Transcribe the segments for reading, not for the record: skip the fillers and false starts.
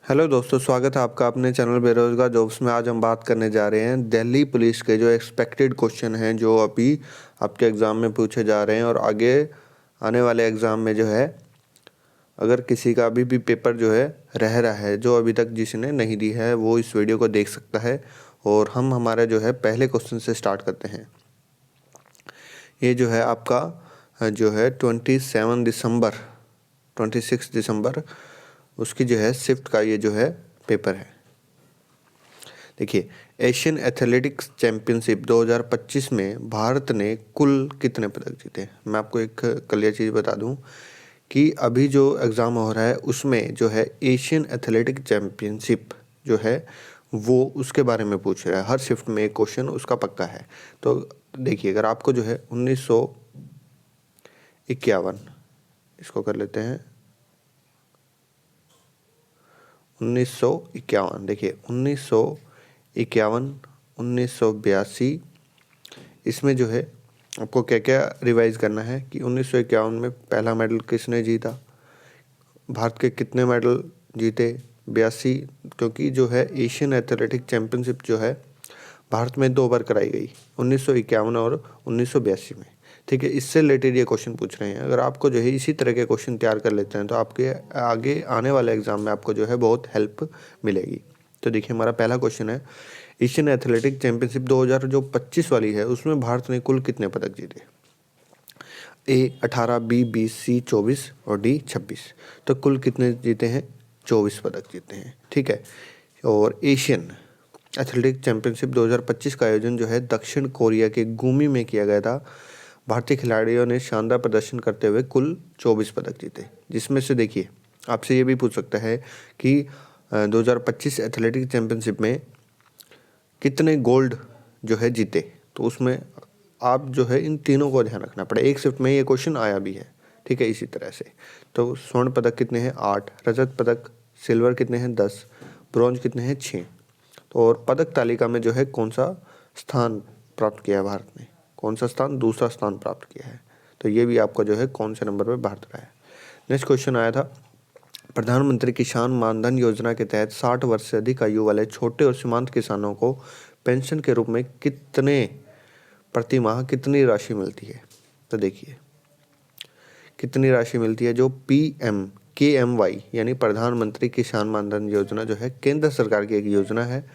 Hello दोस्तों, स्वागत है आपका अपने चैनल बेरोजगार जॉब्स में। आज हम बात करने जा रहे हैं दिल्ली पुलिस के जो एक्सपेक्टेड क्वेश्चन हैं जो अभी आपके एग्ज़ाम में पूछे जा रहे हैं और आगे आने वाले एग्ज़ाम में जो है अगर किसी का अभी भी पेपर जो है रह रहा है, जो अभी तक जिसने नहीं दी है, वो इस वीडियो को देख सकता है। और हम हमारे जो है पहले क्वेश्चन से स्टार्ट करते हैं। ये जो है आपका जो है 26 दिसंबर उसकी जो है शिफ्ट का ये जो है पेपर है। देखिए, एशियन एथलेटिक्स चैम्पियनशिप 2025 में भारत ने कुल कितने पदक जीते। मैं आपको एक क्लियर चीज़ बता दूं कि अभी जो एग्ज़ाम हो रहा है उसमें जो है एशियन एथलेटिक चैम्पियनशिप जो है वो उसके बारे में पूछ रहा है। हर शिफ्ट में एक क्वेश्चन उसका पक्का है। तो देखिए, अगर आपको जो है 1951 इसको कर लेते हैं 1951। देखिए 1951, 1982, इसमें जो है आपको क्या क्या रिवाइज करना है कि 1951 में पहला मेडल किसने जीता, भारत के कितने मेडल जीते, 82, क्योंकि जो है एशियन एथलेटिक चैम्पियनशिप जो है भारत में 2 बार कराई गई, 1951 और 1982 में। ठीक है, इससे रिलेटेड ये क्वेश्चन पूछ रहे हैं। अगर आपको जो है इसी तरह के क्वेश्चन तैयार कर लेते हैं तो आपके आगे आने वाले एग्जाम में आपको जो है बहुत हेल्प मिलेगी। तो देखिए, हमारा पहला क्वेश्चन है, एशियन एथलेटिक चैम्पियनशिप 2025 वाली है, उसमें भारत ने कुल कितने पदक जीते। ए 18, बी 20, सी 24 और डी 26। तो कुल कितने जीते हैं, 24 पदक जीते हैं। ठीक है, और एशियन एथलेटिक चैम्पियनशिप 2025 का आयोजन जो है दक्षिण कोरिया के गुमी में किया गया था। भारतीय खिलाड़ियों ने शानदार प्रदर्शन करते हुए कुल 24 पदक जीते, जिसमें से देखिए आपसे ये भी पूछ सकता है कि 2025 एथलेटिक चैम्पियनशिप में कितने गोल्ड जो है जीते। तो उसमें आप जो है इन तीनों को ध्यान रखना पड़े। एक शिफ्ट में ये क्वेश्चन आया भी है। ठीक है, इसी तरह से तो स्वर्ण पदक कितने हैं, 8, रजत पदक सिल्वर कितने हैं, 10, ब्रॉन्ज कितने हैं, 6। तो और पदक तालिका में जो है कौन सा स्थान प्राप्त किया है भारत ने, कौन सा स्थान, दूसरा स्थान प्राप्त किया है। तो ये भी आपका जो है कौन से नंबर पर भारत रहा है। नेक्स्ट क्वेश्चन आया था, प्रधानमंत्री किसान मानधन योजना के तहत 60 वर्ष से अधिक आयु वाले छोटे और सीमांत किसानों को पेंशन के रूप में कितने प्रति माह कितनी राशि मिलती है। तो देखिए कितनी राशि मिलती है। जो PMKMY यानी प्रधानमंत्री किसान मानधन योजना जो है केंद्र सरकार की एक योजना है।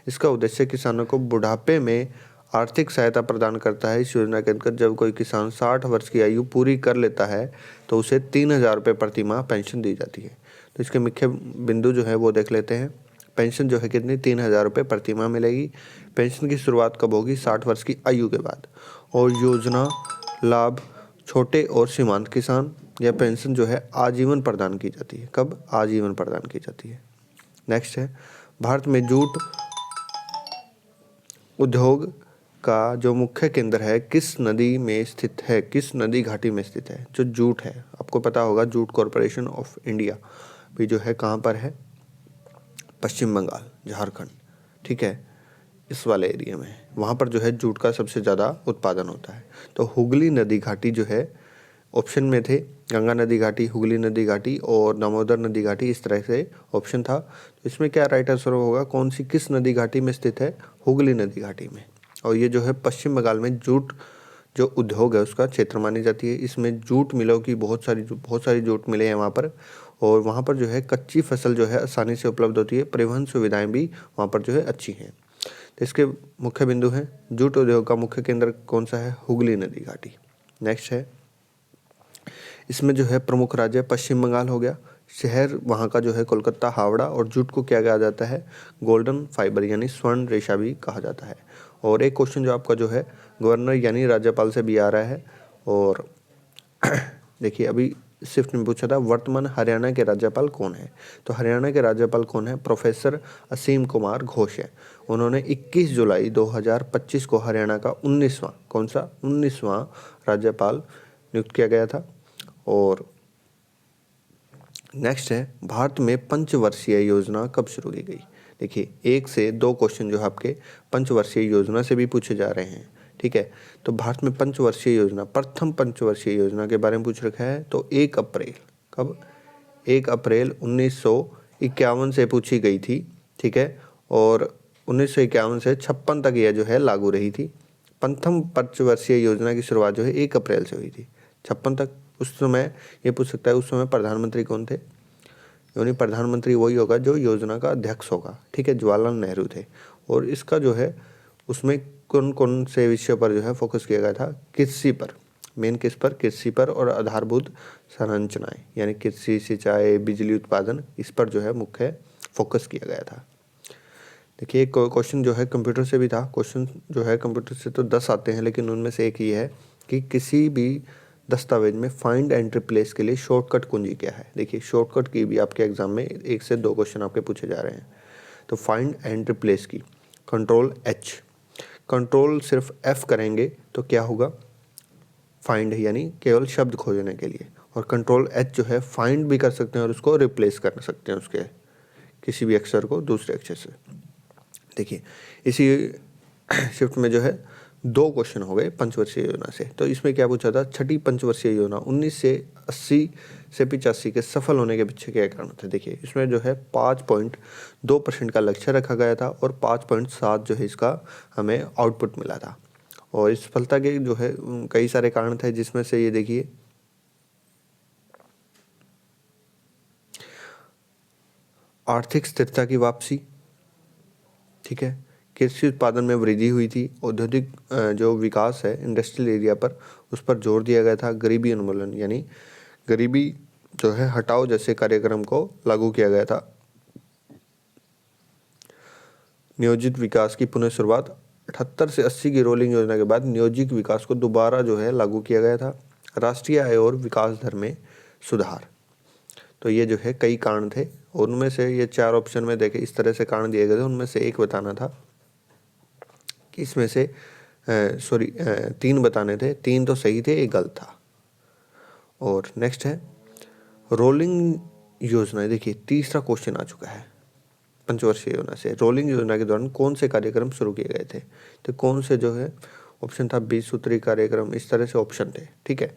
इसका उद्देश्य किसानों को बुढ़ापे में आर्थिक सहायता प्रदान करता है। इस योजना के अंतर्गत जब कोई किसान 60 वर्ष की आयु पूरी कर लेता है तो उसे 3,000 रुपये प्रति माह पेंशन दी जाती है। तो इसके मुख्य बिंदु जो है वो देख लेते हैं। पेंशन जो है कितनी, 3,000 रुपये प्रति माह मिलेगी। पेंशन की शुरुआत कब होगी, 60 वर्ष की आयु के बाद। और योजना लाभ छोटे और सीमांत किसान या पेंशन जो है आजीवन प्रदान की जाती है। कब, आजीवन प्रदान की जाती है। नेक्स्ट है, भारत में जूट उद्योग का जो मुख्य केंद्र है किस नदी में स्थित है, किस नदी घाटी में स्थित है। जो जूट है, आपको पता होगा जूट कॉरपोरेशन ऑफ इंडिया भी जो है कहाँ पर है, पश्चिम बंगाल, झारखंड। ठीक है, इस वाले एरिया में, वहाँ पर जो है जूट का सबसे ज़्यादा उत्पादन होता है। तो हुगली नदी घाटी जो है ऑप्शन में थे, गंगा नदी घाटी, हुगली नदी घाटी और दामोदर नदी घाटी, इस तरह से ऑप्शन था। तो इसमें क्या राइट आंसर होगा, कौन सी किस नदी घाटी में स्थित है, हुगली नदी घाटी में। और ये जो है पश्चिम बंगाल में जूट जो उद्योग है उसका क्षेत्र मानी जाती है। इसमें जूट मिलों की बहुत सारी जूट मिले हैं वहाँ पर। और वहाँ पर जो है कच्ची फसल जो है आसानी से उपलब्ध होती है, परिवहन सुविधाएँ भी वहाँ पर जो है अच्छी हैं। तो इसके मुख्य बिंदु हैं, जूट उद्योग का मुख्य केंद्र कौन सा है, हुगली नदी घाटी। नेक्स्ट है, इसमें जो है प्रमुख राज्य पश्चिम बंगाल हो गया, शहर वहाँ का जो है कोलकाता, हावड़ा, और जूट को क्या कहा जाता है, गोल्डन फाइबर यानी स्वर्ण रेशा भी कहा जाता है। और एक क्वेश्चन जो आपका जो है गवर्नर यानी राज्यपाल से भी आ रहा है। और देखिए अभी शिफ्ट में पूछा था वर्तमान हरियाणा के राज्यपाल कौन है। तो हरियाणा के राज्यपाल कौन है, प्रोफेसर असीम कुमार घोष है। उन्होंने 21 जुलाई 2025 को हरियाणा का 19वां, कौन सा, 19वां राज्यपाल नियुक्त किया गया था। और नेक्स्ट है, भारत में पंचवर्षीय योजना कब शुरू की गई। देखिए 1 से 2 क्वेश्चन जो है आपके पंचवर्षीय योजना से भी पूछे जा रहे हैं। ठीक है, तो भारत में पंचवर्षीय योजना, प्रथम पंचवर्षीय योजना के बारे में पूछ रखा है। तो 1 अप्रैल, कब, 1 अप्रैल 1951 से पूछी गई थी, ठीक है, और 1951 से 56 तक यह जो है लागू रही थी। प्रथम पंचवर्षीय योजना की शुरुआत जो है 1 अप्रैल से हुई थी, 56 तक। उस समय ये पूछ सकता है उस समय प्रधानमंत्री कौन थे, यानी प्रधानमंत्री वही होगा जो योजना का अध्यक्ष होगा, ठीक है, जवाहरलाल नेहरू थे। और इसका जो है उसमें कौन कौन से विषयों पर जो है फोकस किया गया था, कृषि पर, मेन किस पर, कृषि पर और आधारभूत संरचनाएं, यानी कृषि, सिंचाई, बिजली उत्पादन, इस पर जो है मुख्य फोकस किया गया था। देखिए एक क्वेश्चन जो है कंप्यूटर से भी था, क्वेश्चन जो है कंप्यूटर से तो 10 आते हैं, लेकिन उनमें से एक ही है कि किसी भी दस्तावेज में फाइंड एंड रिप्लेस के लिए शॉर्टकट कुंजी क्या है। देखिए शॉर्टकट की भी आपके एग्जाम में 1 से 2 क्वेश्चन आपके पूछे जा रहे हैं। तो फाइंड एंड रिप्लेस की कंट्रोल H, कंट्रोल सिर्फ F करेंगे तो क्या होगा, फाइंड, यानी केवल शब्द खोजने के लिए, और कंट्रोल H जो है फाइंड भी कर सकते हैं और उसको रिप्लेस कर सकते हैं उसके किसी भी अक्षर को दूसरे अक्षर से। देखिए इसी शिफ्ट में जो है 2 क्वेश्चन हो गए पंचवर्षीय योजना से। तो इसमें क्या पूछा था, छठी पंचवर्षीय योजना 1980 से 85 के सफल होने के पीछे क्या कारण थे। देखिए इसमें जो है 5.2% का लक्ष्य रखा गया था और 5.7 जो है इसका हमें आउटपुट मिला था। और इस सफलता के जो है कई सारे कारण थे, जिसमें से ये देखिए आर्थिक स्थिरता की वापसी, ठीक है, कृषि उत्पादन में वृद्धि हुई थी, औद्योगिक जो विकास है इंडस्ट्रियल एरिया पर उस पर जोर दिया गया था, गरीबी उन्मूलन यानी गरीबी जो है हटाओ जैसे कार्यक्रम को लागू किया गया था, नियोजित विकास की पुनः शुरुआत 78 से 80 की रोलिंग योजना के बाद नियोजित विकास को दोबारा जो है लागू किया गया था, राष्ट्रीय आय और विकास दर में सुधार। तो ये जो है कई कारण थे, उनमें से ये 4 ऑप्शन में देखे इस तरह से कारण दिए गए थे, उनमें से एक बताना था कि इसमें से 3 बताने थे, 3 तो सही थे, एक गलत था। और नेक्स्ट है रोलिंग योजना। देखिए तीसरा क्वेश्चन आ चुका है पंचवर्षीय योजना से, रोलिंग योजना के दौरान कौन से कार्यक्रम शुरू किए गए थे। तो कौन से जो है ऑप्शन था 20 सूत्री कार्यक्रम, इस तरह से ऑप्शन थे, ठीक है।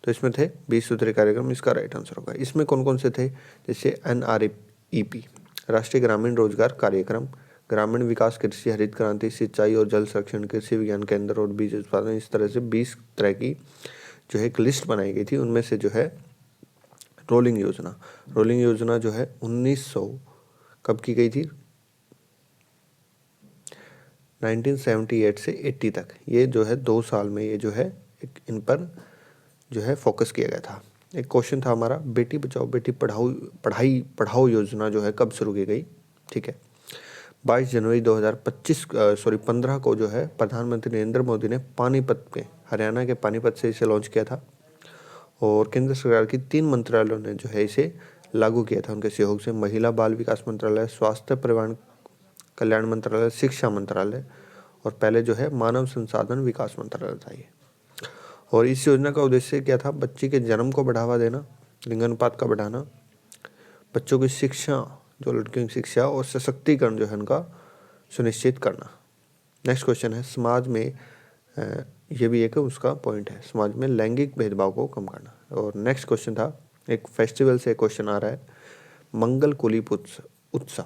तो इसमें थे 20 सूत्री कार्यक्रम, इसका राइट आंसर होगा। इसमें कौन कौन से थे, जैसे NREP राष्ट्रीय ग्रामीण रोजगार कार्यक्रम, ग्रामीण विकास, कृषि, हरित क्रांति, सिंचाई और जल संरक्षण, कृषि विज्ञान केंद्र और बीज उत्पादन, इस तरह से 20 तरह की जो है एक लिस्ट बनाई गई थी। उनमें से जो है रोलिंग योजना जो है 1900 कब की गई थी, 1978 से 80 तक, ये जो है 2 साल में ये जो है एक इन पर जो है फोकस किया गया था। एक क्वेश्चन था हमारा बेटी बचाओ बेटी पढ़ाओ योजना जो है कब शुरू की गई, ठीक है। 22 जनवरी 15 को जो है प्रधानमंत्री नरेंद्र मोदी ने पानीपत में, हरियाणा के पानीपत से इसे लॉन्च किया था। और केंद्र सरकार की 3 मंत्रालयों ने जो है इसे लागू किया था उनके सहयोग से, महिला बाल विकास मंत्रालय, स्वास्थ्य परिवार कल्याण मंत्रालय, शिक्षा मंत्रालय, और पहले जो है मानव संसाधन विकास मंत्रालय था ये। और इस योजना का उद्देश्य क्या था, बच्चे के जन्म को बढ़ावा देना, लिंगानुपात का बढ़ाना, बच्चों की शिक्षा, जो लड़कियों की शिक्षा और सशक्तिकरण जो है उनका सुनिश्चित करना। नेक्स्ट क्वेश्चन है समाज में ये भी एक उसका पॉइंट है, समाज में लैंगिक भेदभाव को कम करना। और नेक्स्ट क्वेश्चन था एक फेस्टिवल से क्वेश्चन आ रहा है, मंगल कुलीप उत्सव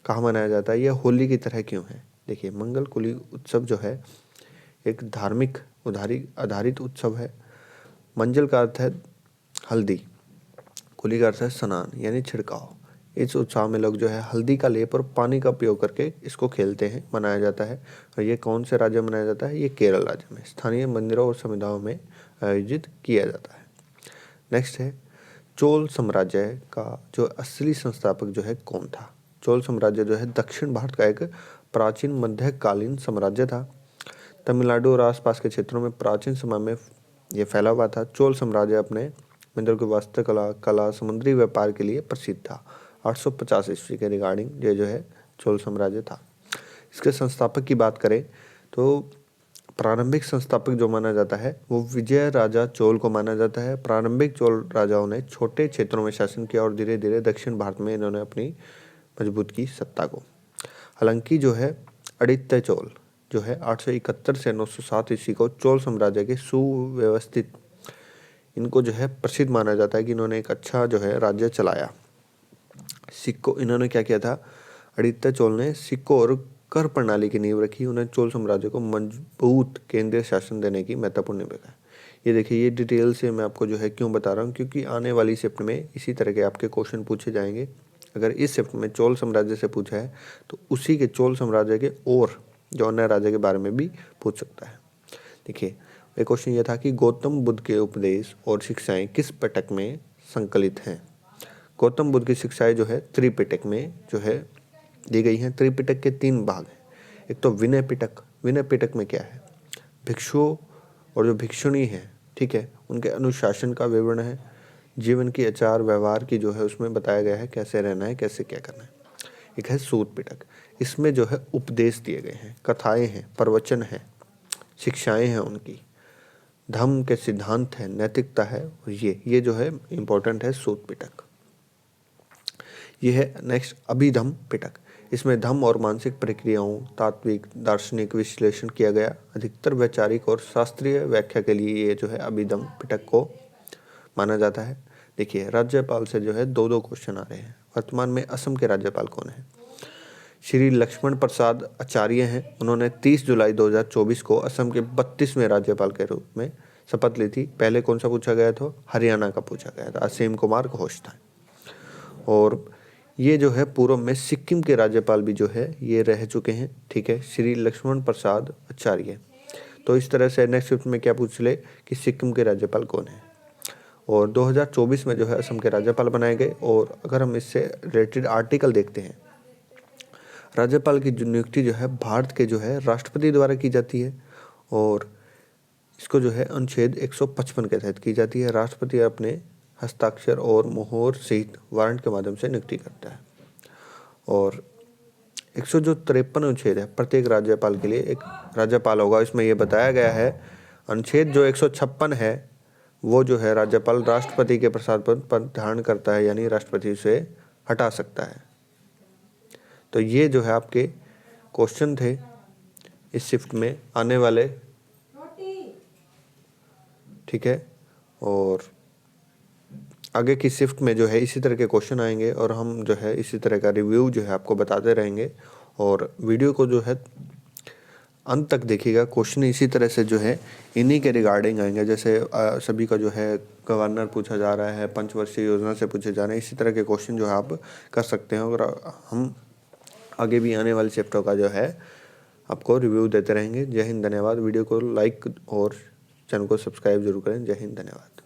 कहाँ मनाया जाता है, यह होली की तरह क्यों है। देखिए मंगल कुली उत्सव जो है एक धार्मिक आधारित उत्सव है। मंजल का अर्थ है हल्दी, कुली का अर्थ है स्नान यानी छिड़काव। इस उत्सव में लोग जो है हल्दी का लेप और पानी का उपयोग करके इसको खेलते हैं, मनाया जाता है। और ये कौन से राज्य में मनाया जाता है, ये केरल राज्य में स्थानीय मंदिरों और समुदायों में आयोजित किया जाता है। नेक्स्ट है चोल साम्राज्य का जो असली संस्थापक जो है कौन था। चोल साम्राज्य जो है दक्षिण भारत का एक प्राचीन मध्यकालीन साम्राज्य था। तमिलनाडु और आसपास के क्षेत्रों में प्राचीन समय में यह फैला हुआ था। चोल साम्राज्य अपने मंदिरों की वास्तुकला, कला, समुद्री व्यापार के लिए प्रसिद्ध था। 850 ईस्वी के रिगार्डिंग ये जो है चोल साम्राज्य था। इसके संस्थापक की बात करें तो प्रारंभिक संस्थापक जो माना जाता है वो विजय राजा चोल को माना जाता है। प्रारंभिक चोल राजाओं ने छोटे क्षेत्रों में शासन किया और धीरे धीरे दक्षिण भारत में इन्होंने अपनी मजबूत की सत्ता को। हालांकि जो है आदित्य चोल जो है 871 से 907 ईस्वी को चोल साम्राज्य के सुव्यवस्थित, इनको जो है प्रसिद्ध माना जाता है कि इन्होंने एक अच्छा जो है राज्य चलाया। सिक्कों, इन्होंने क्या किया था, आदित्य चोल ने सिक्कों और कर प्रणाली की नींव रखी। उन्हें चोल साम्राज्य को मजबूत केंद्रीय शासन देने की महत्वपूर्ण भूमिका है। ये देखिए, ये डिटेल से मैं आपको जो है क्यों बता रहा हूँ, क्योंकि आने वाली शिफ्ट में इसी तरह के आपके क्वेश्चन पूछे जाएंगे। अगर इस शिफ्ट में चोल साम्राज्य से पूछा है तो उसी के चोल साम्राज्य के और जो अन्य राज्य के बारे में भी पूछ सकता है। देखिए, एक क्वेश्चन ये था कि गौतम बुद्ध के उपदेश और शिक्षाएं किस पिटक में संकलित हैं। गौतम बुद्ध की शिक्षाएं जो है त्रिपिटक में जो है दी गई हैं। त्रिपिटक के 3 भाग हैं। एक तो विनय पिटक। विनय पिटक में क्या है, भिक्षुओं और जो भिक्षुणी है, ठीक है, उनके अनुशासन का विवरण है। जीवन की आचार व्यवहार की जो है उसमें बताया गया है कैसे रहना है, कैसे क्या करना है। एक है सूत पिटक, इसमें जो है उपदेश दिए गए हैं, कथाएं हैं, प्रवचन है, शिक्षाएं हैं, उनकी धर्म के सिद्धांत है, नैतिकता है। और ये जो है इम्पोर्टेंट है सूत पिटक। ये है नेक्स्ट अभिधम पिटक। इसमें धम्म और मानसिक प्रक्रियाओं, तात्विक दार्शनिक विश्लेषण किया गया। अधिकतर वैचारिक और शास्त्रीय व्याख्या के लिए ये जो है अभिधम पिटक को माना जाता है। देखिए, राज्यपाल से जो है 2 क्वेश्चन आ रहे हैं। वर्तमान में असम के राज्यपाल कौन है? श्री लक्ष्मण प्रसाद आचार्य हैं। उन्होंने 30 जुलाई 2024 को असम के 32वें राज्यपाल के रूप में शपथ ली थी। पहले कौन सा पूछा गया था? हरियाणा का पूछा गया था, असीम कुमार घोष था। और ये जो है पूर्व में सिक्किम के राज्यपाल भी जो है ये रह चुके हैं, ठीक है, श्री लक्ष्मण प्रसाद आचार्य। तो इस तरह से नेक्स्ट शिफ्ट में क्या पूछ ले कि सिक्किम के राज्यपाल कौन है। और 2024 में जो है असम के राज्यपाल बनाए गए। और अगर हम इससे रिलेटेड आर्टिकल देखते हैं, राज्यपाल की जो नियुक्ति जो है भारत के जो है राष्ट्रपति द्वारा की जाती है। और इसको जो है अनुच्छेद 155 के तहत की जाती है। राष्ट्रपति अपने हस्ताक्षर और मोहर सहित वारंट के माध्यम से नियुक्ति करता है। और 153 अनुच्छेद है, प्रत्येक राज्यपाल के लिए एक राज्यपाल होगा। इसमें यह बताया गया है अनुच्छेद जो 156 है वो जो है राज्यपाल राष्ट्रपति के प्रसाद पर धारण करता है, यानी राष्ट्रपति उसे हटा सकता है। तो ये जो है आपके क्वेश्चन थे इस शिफ्ट में आने वाले, ठीक है। और आगे की शिफ्ट में जो है इसी तरह के क्वेश्चन आएंगे और हम जो है इसी तरह का रिव्यू जो है आपको बताते रहेंगे। और वीडियो को जो है अंत तक देखिएगा। क्वेश्चन इसी तरह से जो है इन्हीं के रिगार्डिंग आएंगे। जैसे सभी का जो है गवर्नर पूछा जा रहा है, पंचवर्षीय योजना से पूछे जा रहे हैं, इसी तरह के क्वेश्चन जो है आप कर सकते हैं। और हम आगे भी आने वाले चैप्टर का जो है आपको रिव्यू देते रहेंगे। जय हिंद, धन्यवाद। वीडियो को लाइक और चैनल को सब्सक्राइब जरूर करें। जय हिंद, धन्यवाद।